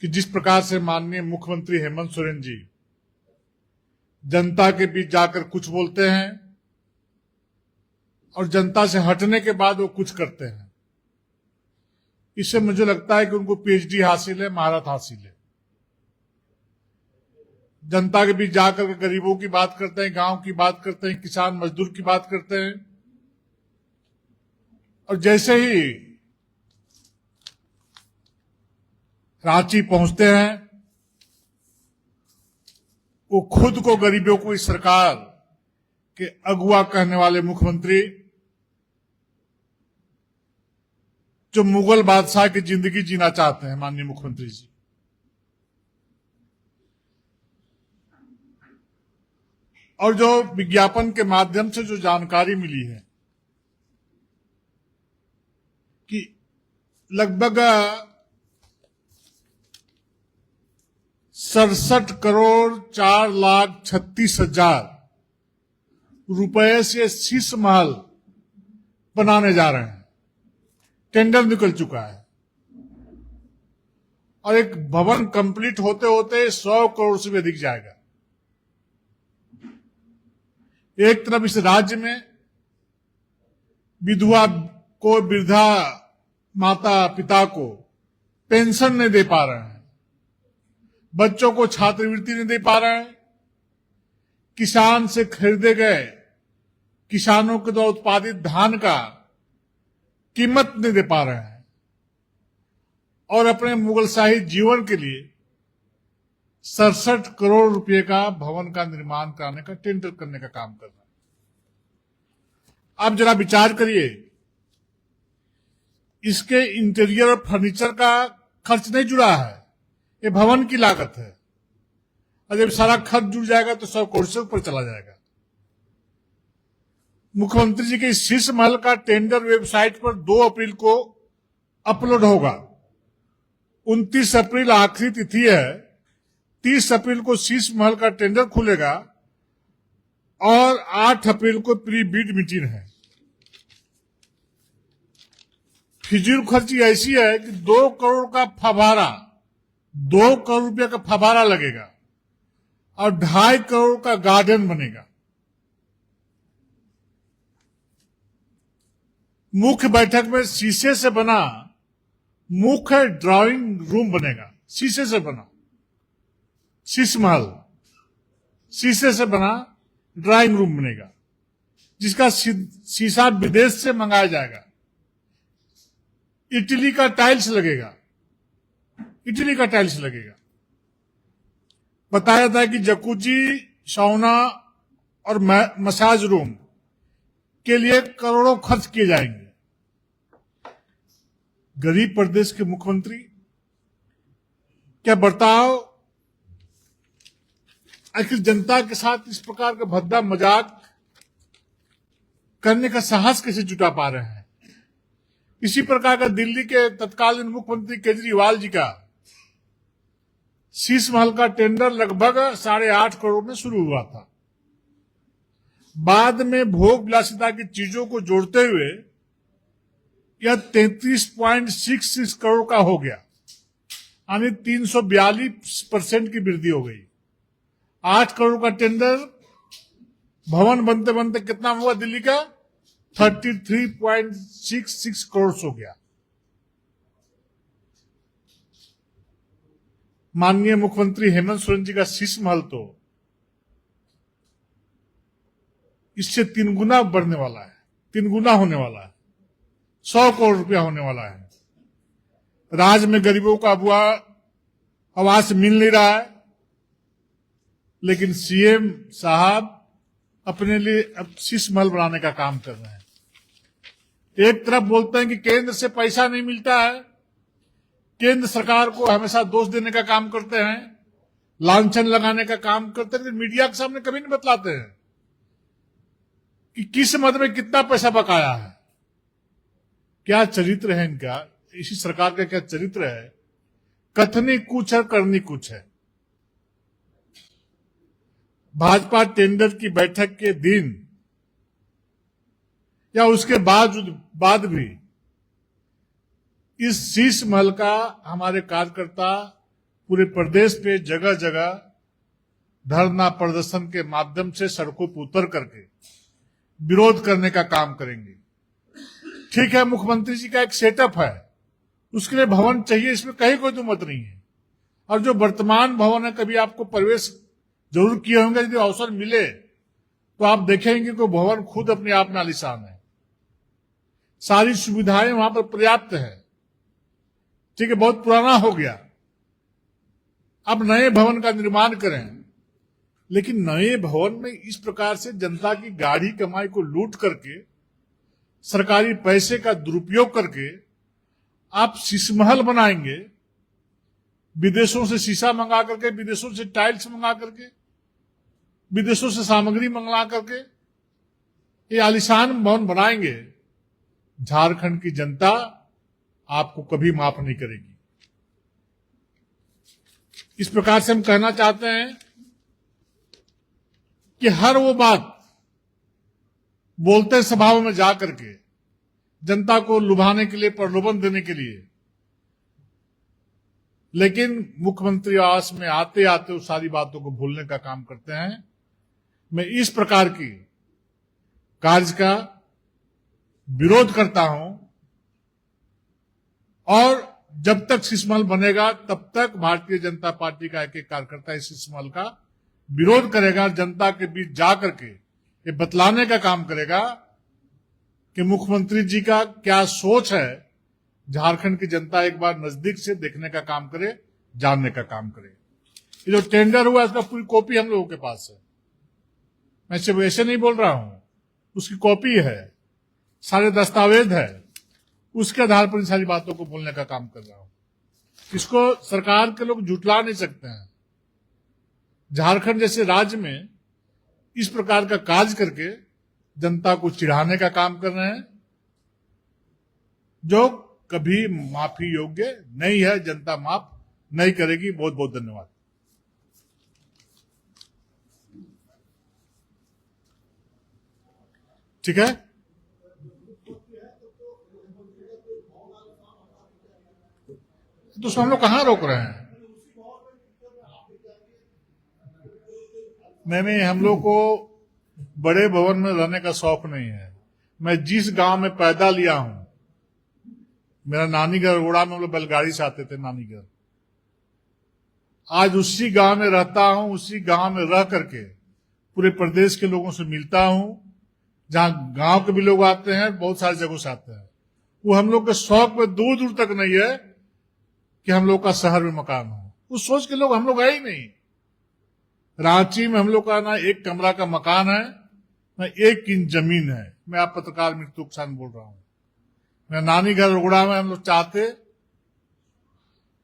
कि जिस प्रकार से माननीय मुख्यमंत्री हेमंत सोरेन जी जनता के बीच जाकर कुछ बोलते हैं और जनता से हटने के बाद वो कुछ करते हैं, इससे मुझे लगता है कि उनको पीएचडी हासिल है, महारत हासिल है। जनता के बीच जाकर के गरीबों की बात करते हैं, गांव की बात करते हैं, किसान मजदूर की बात करते हैं, और जैसे ही रांची पहुंचते हैं वो खुद को गरीबों को इस सरकार के अगुवा कहने वाले मुख्यमंत्री, जो मुगल बादशाह की जिंदगी जीना चाहते हैं माननीय मुख्यमंत्री जी, और जो विज्ञापन के माध्यम से जो जानकारी मिली है कि लगभग 67,4,36,000 रुपए से शीश महल बनाने जा रहे हैं। टेंडर निकल चुका है और एक भवन कंप्लीट होते होते 100 करोड़ से भी अधिक जाएगा। एक तरफ इस राज्य में विधवा को, वृद्धा माता पिता को पेंशन नहीं दे पा रहे हैं, बच्चों को छात्रवृत्ति नहीं दे पा रहे हैं, किसान से खरीदे गए, किसानों के द्वारा उत्पादित धान का कीमत नहीं दे पा रहे हैं, और अपने मुगलशाही जीवन के लिए 67 करोड़ रुपए का भवन का निर्माण कराने का, टेंडर करने का काम कर रहा है। आप जरा विचार करिए, इसके इंटीरियर और फर्नीचर का खर्च नहीं जुड़ा है, ये भवन की लागत है, और जब सारा खर्च जुड़ जाएगा तो 100 करोड़ से ऊपर चला जाएगा। मुख्यमंत्री जी के इस शीश महल का टेंडर वेबसाइट पर 2 अप्रैल को अपलोड होगा। 29 अप्रैल आखिरी तिथि है, 30 अप्रैल को शीश महल का टेंडर खुलेगा और 8 अप्रैल को प्री बिड मीटिंग है। फिजूल खर्ची ऐसी है कि 2 करोड़ का फव्वारा, 2 करोड़ रुपया का फव्वारा लगेगा और 2.5 करोड़ का गार्डन बनेगा। मुख्य बैठक में शीशे से बना मुख्य ड्राइंग रूम बनेगा, शीशे से बना शीश महल, शीशे से बना ड्राइंग रूम बनेगा, जिसका शीशा विदेश से मंगाया जाएगा। इटली का टाइल्स लगेगा, इटली का टाइल्स लगेगा। बताया था कि जकूजी, सौना और मसाज रूम के लिए करोड़ों खर्च किए जाएंगे। गरीब प्रदेश के मुख्यमंत्री क्या बर्ताव, आखिर जनता के साथ इस प्रकार का भद्दा मजाक करने का साहस कैसे जुटा पा रहे हैं? इसी प्रकार का दिल्ली के तत्कालीन मुख्यमंत्री केजरीवाल जी का शीश महल का टेंडर लगभग 8.5 करोड़ में शुरू हुआ था। बाद में भोग विलासिता की चीजों को जोड़ते हुए यह 33.66 करोड़ का हो गया, यानी 342% की वृद्धि हो गई। 8 करोड़ का टेंडर भवन बनते बनते कितना हुआ दिल्ली का? 33.66 करोड़ हो गया। माननीय मुख्यमंत्री हेमंत सोरेन जी का शीश महल तो इससे 3 गुना बढ़ने वाला है, 3 गुना होने वाला है, 100 करोड़ रुपया होने वाला है। राज्य में गरीबों का बुआ आवास मिल नहीं रहा है, लेकिन सीएम साहब अपने लिए अब शीश महल बनाने का काम कर रहे हैं। एक तरफ बोलते हैं कि केंद्र से पैसा नहीं मिलता है, केंद्र सरकार को हमेशा दोष देने का काम करते हैं, लांछन लगाने का काम करते हैं, लेकिन मीडिया के सामने कभी नहीं बतलाते हैं कि किस मद में कितना पैसा बकाया है। क्या चरित्र है इनका, इसी सरकार का क्या चरित्र है? कथनी कुछ है, करनी कुछ है। भाजपा टेंडर की बैठक के दिन या उसके बाद भी इस शीश महल का हमारे कार्यकर्ता पूरे प्रदेश पे जगह जगह धरना प्रदर्शन के माध्यम से सड़कों पर उतर करके विरोध करने का काम करेंगे। ठीक है, मुख्यमंत्री जी का एक सेटअप है, उसके लिए भवन चाहिए, इसमें कहीं कोई दुमत नहीं है। और जो वर्तमान भवन है, कभी आपको प्रवेश जरूर किए होंगे, यदि अवसर मिले तो आप देखेंगे कि भवन खुद अपने आप में आलीशान है, सारी सुविधाएं वहां पर पर्याप्त है। ठीक है, बहुत पुराना हो गया, अब नए भवन का निर्माण करें, लेकिन नए भवन में इस प्रकार से जनता की गाढ़ी कमाई को लूट करके, सरकारी पैसे का दुरुपयोग करके आप शीश महल बनाएंगे, विदेशों से शीशा मंगा करके, विदेशों से टाइल्स मंगा करके, विदेशों से सामग्री मंगवा करके ये आलीशान भवन बनाएंगे। झारखंड की जनता आपको कभी माफ नहीं करेगी। इस प्रकार से हम कहना चाहते हैं कि हर वो बात बोलते सभाओं में जाकर के जनता को लुभाने के लिए, प्रलोभन देने के लिए, लेकिन मुख्यमंत्री आवास में आते आते उस सारी बातों को भूलने का काम करते हैं। मैं इस प्रकार की कार्य का विरोध करता हूं और जब तक शीश महल बनेगा तब तक भारतीय जनता पार्टी का एक एक कार्यकर्ता इस शीश महल का विरोध करेगा, जनता के बीच जाकर के ये बतलाने का काम करेगा कि मुख्यमंत्री जी का क्या सोच है। झारखंड की जनता एक बार नजदीक से देखने का काम करे, जानने का काम करे। ये जो टेंडर हुआ इसका पूरी कॉपी हम लोगों के पास है, मैं सिर्फ ऐसे नहीं बोल रहा हूं, उसकी कॉपी है, सारे दस्तावेज है, उसके आधार पर इन सारी बातों को बोलने का काम कर रहा हूं। इसको सरकार के लोग झुटला नहीं सकते हैं। झारखंड जैसे राज्य में इस प्रकार का कार्य करके जनता को चिढ़ाने का काम कर रहे हैं, जो कभी माफी योग्य नहीं है। जनता माफ नहीं करेगी। बहुत बहुत धन्यवाद। ठीक है, तो हम लोग कहां रोक रहे हैं? नहीं, हम लोग को बड़े भवन में रहने का शौक नहीं है। मैं जिस गांव में पैदा लिया हूं, मेरा नानी घर अरोड़ा में, हम लोग बैलगाड़ी से आते थे नानी घर, आज उसी गांव में रहता हूं, उसी गांव में रह करके पूरे प्रदेश के लोगों से मिलता हूं। जहां गांव के भी लोग आते हैं, बहुत सारी जगहों से आते हैं। वो हम लोग के शौक में दूर दूर तक नहीं है कि हम लोग का शहर में मकान हो। उस सोच के लोग हम लोग है ही नहीं। रांची में हम लोग का ना एक कमरा का मकान है, ना 1 इंच जमीन है। मैं आप पत्रकार मृत्यु किसान बोल रहा हूं। मैं नानी घर उगड़ा में हम लोग चाहते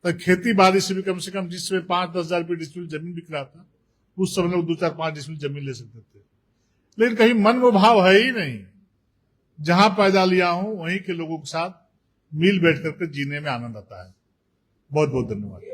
तो खेती बाड़ी से भी कम से कम, जिसमें 5-10 हजार रुपये डिसमिल जमीन बिक रहा था, उस समय लोग 2-4-5 डिसमिल जमीन ले सकते थे। लेकिन कहीं मन वो भाव है ही नहीं। जहां पैदा लिया हूं वहीं के लोगों के साथ मिल बैठ करके जीने में आनंद आता है। बहुत बहुत धन्यवाद।